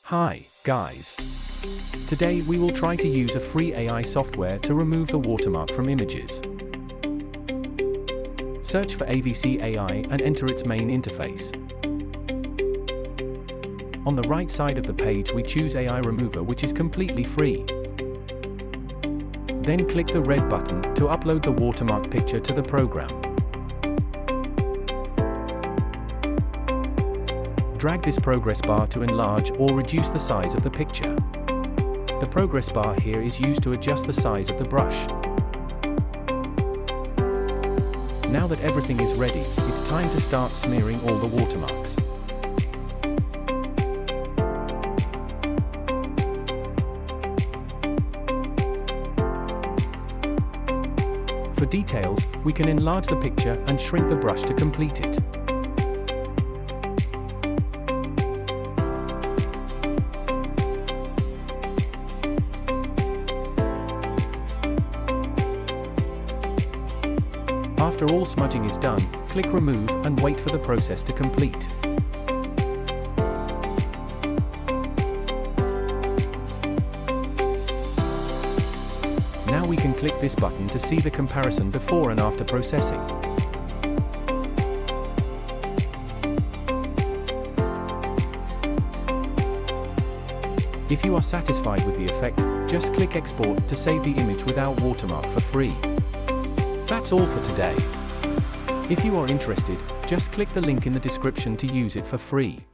Hi, guys. Today we will try to use a free AI software to remove the watermark from images. Search for AVC AI and enter its main interface. On the right side of the page we choose AI Remover, which is completely free. Then click the red button to upload the watermark picture to the program. Drag this progress bar to enlarge or reduce the size of the picture. The progress bar here is used to adjust the size of the brush. Now that everything is ready, it's time to start smearing all the watermarks. For details, we can enlarge the picture and shrink the brush to complete it. After all smudging is done, click Remove and wait for the process to complete. Now we can click this button to see the comparison before and after processing. If you are satisfied with the effect, just click Export to save the image without watermark for free. That's all for today. If you are interested, just click the link in the description to use it for free.